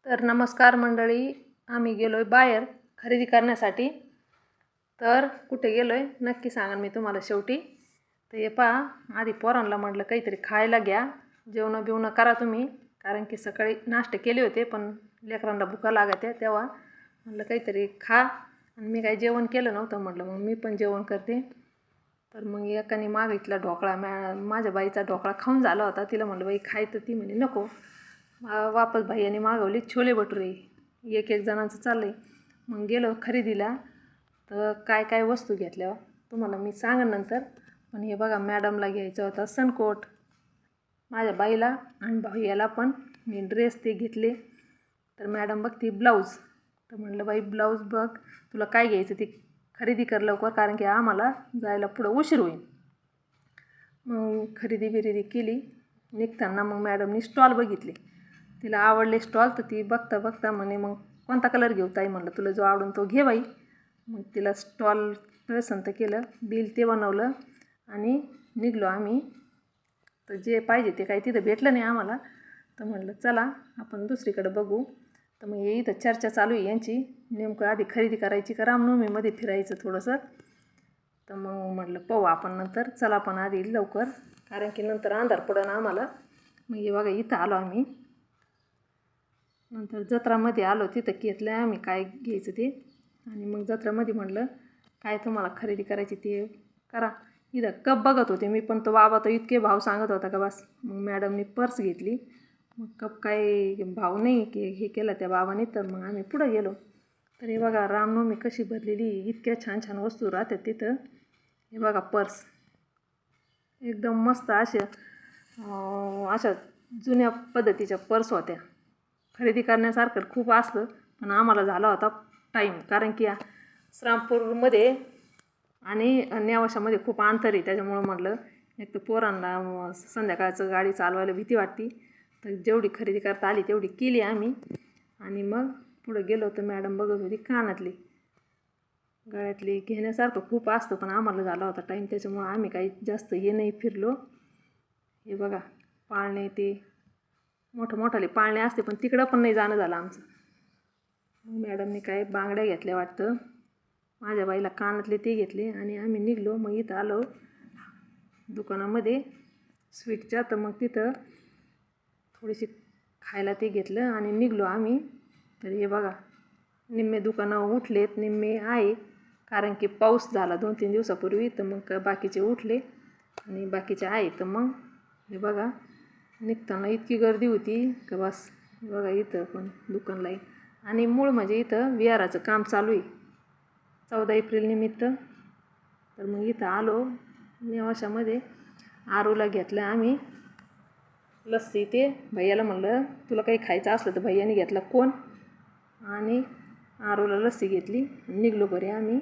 तर नमस्कार मंडळी, आम्ही गेलोय बाहेर खरेदी करण्यासाठी। तर कुठे गेलोय नक्की सांगा मी तुम्हाला शेवटी। तर हे पहा, आधी पोरांना म्हटलं काहीतरी खायला घ्या, जेवण बिवणं करा तुम्ही, कारण की सकाळी नाश्ते केले होते पण लेकरांना भुका लागत्या, तेव्हा म्हटलं काहीतरी खा। आणि मी काही जेवण केलं नव्हतं, म्हटलं मग मी पण जेवण करते। तर मग एकाने मागितला ढोकळा, माझ्या बाईचा ढोकळा खाऊन झाला होता, तिला म्हटलं बाई खाय, तर ती म्हणे नको। वापस भाईयाने मागवली छोले भटुरे, एक जणांचं चाललं आहे। मग गेलो खरेदीला, तर काय काय वस्तू घेतल्या तुम्हाला मी सांगेन नंतर। पण हे बघा, मॅडमला घ्यायचा होता सनकोट, माझ्या बाईला आणि भाईयाला पण मी ड्रेस ते घेतले। तर मॅडम बघती ब्लाऊज, तर म्हटलं बाई ब्लाऊज बघ, तुला काय घ्यायचं ते खरेदी कर लवकर, कारण की आम्हाला जायला पुढं उशीर होईल। मग खरेदी केली। निघताना मग मॅडमनी स्टॉल बघितले, तिला आवडले स्टॉल, तर ती बघता बघता म्हणे मग कोणता कलर घेऊ ताई? म्हणलं तुला जो आवडून तो घे बाई। मग तिला स्टॉल पसंत केलं, बिल ते बनवलं आणि निघलो आम्ही। तर जे पाहिजे ते काही तिथं भेटलं नाही आम्हाला, तर म्हटलं चला आपण दुसरीकडे बघू। तर मग इथं चर्चा चालू आहे यांची, नेमकं आधी खरेदी करायची का रामनवमीमध्ये फिरायचं थोडंसं। तर मग म्हटलं पाहू आपण नंतर, चला पण आधी लवकर, कारण की नंतर अंधार पडन आम्हाला। मग हे बघा इथं आलो आम्ही, नंतर जत्रामध्ये आलो, तिथं घेतलं आम्ही काय घ्यायचं ते। आणि मग जत्रामध्ये म्हटलं काय तुम्हाला खरेदी करायची ते करा। इथं कप बघत होते मी, पण तो बाबा तो इतके भाव सांगत होता का बस। मग मॅडमनी पर्स घेतली, मग कप काय भाव नाही की हे केलं त्या बाबाने, तर मग आम्ही पुढं गेलो। तर हे बघा रामनवमी कशी भरलेली, इतक्या छान छान वस्तू राहतात तिथं। हे बघा पर्स एकदम मस्त, अशा जुन्या पद्धतीच्या पर्स होत्या। खरेदी करण्यासारखं खूप असलं, पण आम्हाला झाला होता टाईम, कारण की श्रामपूरमध्ये आणि नेवाशामध्ये खूप अंतर आहे, त्याच्यामुळं म्हटलं एक तर पोरांना संध्याकाळचं गाडी चालवायला भीती वाटते, तर जेवढी खरेदी करता आली तेवढी केली आम्ही। आणि मग पुढं गेलो तर मॅडम बघत होती कानातली, गळ्यातली घेण्यासारखं खूप असतं, पण आम्हाला झाला होता टाईम, त्याच्यामुळं आम्ही काही जास्त हे नाही फिरलो। हे बघा पाळणे, ते मोठमोठाले पाळणे असते, पण तिकडं पण नाही जाणं झालं आमचं। मॅडमने काय बांगड्या घेतल्या वाटतं, माझ्या बाईला कानातले ते घेतले आणि आम्ही निघलो। मग इथं आलो दुकानामध्ये स्वीटच्या, तर मग तिथं थोडीशी खायला ते घेतलं आणि निघलो आम्ही। तर हे बघा निम्मे दुकानं उठलेत, निम्मे आहे, कारण की पाऊस झाला 2-3 दिवसापूर्वी, तर मग बाकीचे उठले आणि बाकीचे आहे। तर मग हे बघा निघताना इतकी गर्दी होती का बस। बघा इथं पण दुकानला आहे, आणि मूळ म्हणजे इथं विहाराचं काम चालू आहे 14 एप्रिल निमित्त। तर मग इथं आलो नेवाशामध्ये, आरूला घेतलं आम्ही लस्सी, ते भैयाला म्हणलं तुला काही खायचं असलं तर भैयाने घेतला कोण, आणि आरूला लस्सी घेतली, निघलो घरी आम्ही।